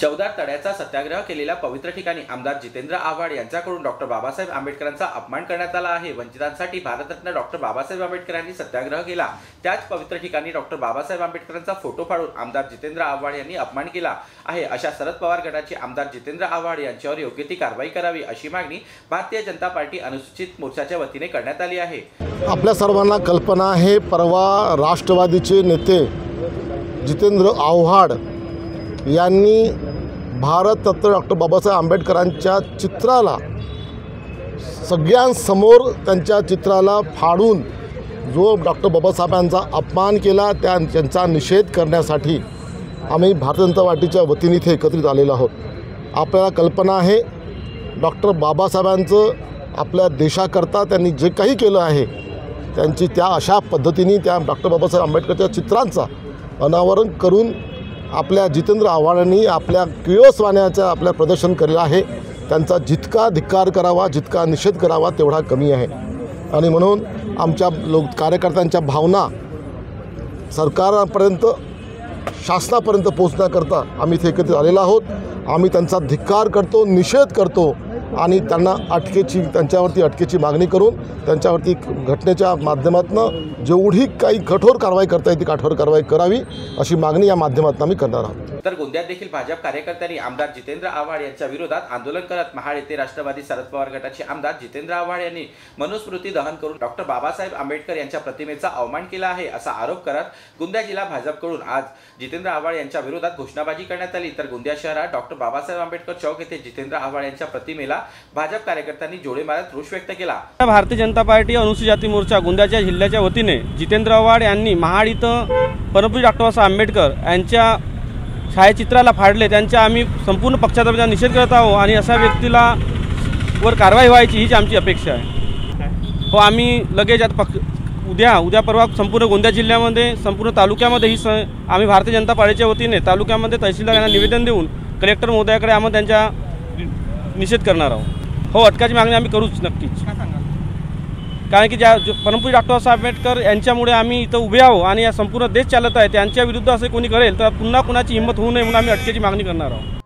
चौदार तड्याचा सत्याग्रह केलेल्या पवित्र ठिकाणी आमदार जितेंद्र आव्हाड यांच्याकडून डॉक्टर बाबासाहेब आंबेडकरांचा अपमान करण्यात आला आहे। वंचितांसाठी भारतरत्न डॉक्टर बाबासाहेब आंबेडकरांनी सत्याग्रह केला, त्याच पवित्र ठिकाणी डॉक्टर बाबासाहेब आंबेडकरांचा फोटो फाडून आमदार जितेंद्र आव्हाड यांनी अपमान केला आहे। अशा शरद पवार गटाचे आमदार जितेंद्र आव्हाड यांच्यावर योग्य ती कारवाई करावी अशी मागणी भारतीय जनता पार्टी अनुसूचित मोर्चाच्या वतीने करण्यात आली आहे। आपल्या सर्वांना कल्पना आहे, परवा राष्ट्रवादीचे नेते जितेंद्र आव्हाड यांनी भारतरत्न डॉक्टर बाबासाहेब आंबेडकरांच्या चित्राला सगळ्यांसमोर त्यांच्या चित्राला फाडून जो डॉक्टर बाबासाहेबांचा अपमान केला त्यांचा निषेध करण्यासाठी आम्ही भारतीय जनता पार्टीच्या वतीने इथे एकत्रित आलेलो आहोत। आपल्याला कल्पना आहे, डॉक्टर बाबासाहेबांचं आपल्या देशाकरता त्यांनी जे काही केलं आहे त्यांची त्या अशा पद्धतीने त्या डॉक्टर बाबासाहेब आंबेडकरच्या चित्रांचा अनावरण करून आपल्या जितेंद्र आव्हाडांनी आपल्या किळसवाण्याचं आपल्या प्रदर्शन केलेलं आहे। त्यांचा जितका धिक्कार करावा, जितका निषेध करावा तेवढा कमी आहे। आणि म्हणून आमच्या कार्यकर्त्यांच्या भावना सरकारपर्यंत, शासनापर्यंत पोहोचण्याकरता आम्ही इथे एकत्रित आलेलो आहोत। आम्ही त्यांचा धिक्कार करतो, निषेध करतो आणि त्यांना त्यांच्यावरती अटकेची मागणी करून त्यांच्यावरती घटनेच्या माध्यमातून जेवढी काही कठोर कारवाई करता येते कठोर कारवाई करावी अशी मागणी या माध्यमातून आम्ही करणार आहोत। तर गोंदियात देखील भाजप कार्यकर्त्यांनी आमदार जितेंद्र आव्हाड यांच्या विरोधात आंदोलन करत महाड येथे राष्ट्रवादी शरद पवार गटाचे आमदार जितेंद्र आव्हाड यांनी मनुस्मृती दहन करून डॉक्टर बाबासाहेब आंबेडकर यांच्या प्रतिमेचा अवमान केला आहे असा आरोप करत गोंदिया जिल्हा भाजपकडून आज जितेंद्र आव्हाड यांच्या विरोधात घोषणाबाजी करण्यात आली। तर गोंदिया शहरात डॉक्टर बाबासाहेब आंबेडकर चौक येथे जितेंद्र आव्हाड यांच्या प्रतिमेला भाजप कार्यकर्त्यांनी जोडे मारत रोष व्यक्त केला। भारतीय जनता पार्टी अनुसूचित जाती मोर्चा गोंदियाच्या जिल्ह्याच्या वतीने जितेंद्र आव्हाड यांनी महाड इथं परमपूज्य डॉक्टर बाबासाहेब आंबेडकर यांच्या छायाचित्राला फाडले, त्यांच्या आम्ही संपूर्ण पक्षाचा निषेध करत आहोत आणि अशा व्यक्तीला वर कारवाई व्हायची हीच आमची अपेक्षा आहे। हो, आम्ही लगेच आता उद्या परवा संपूर्ण गोंदिया जिल्ह्यामध्ये संपूर्ण तालुक्यामध्ये आम्ही भारतीय जनता पार्टीच्या वतीने तालुक्यामध्ये तहसीलदार यांना निवेदन देऊन कलेक्टर महोदयाकडे आम्ही त्यांचा निषेध करणार आहोत। हो, अटकाची मागणी आम्ही करूच नक्कीच, कारण की ज्या परमपूज्य डॉक्टर बाबासाहेब आंबेडकर यांच्यामुळे आम्ही इथं उभे आहोत आणि या संपूर्ण देश चालत आहे, त्यांच्या विरुद्ध असे कोणी करेल तर पुन्हा कुणाची हिंमत होऊ नये म्हणून आम्ही अटकेची मागणी करणार आहोत।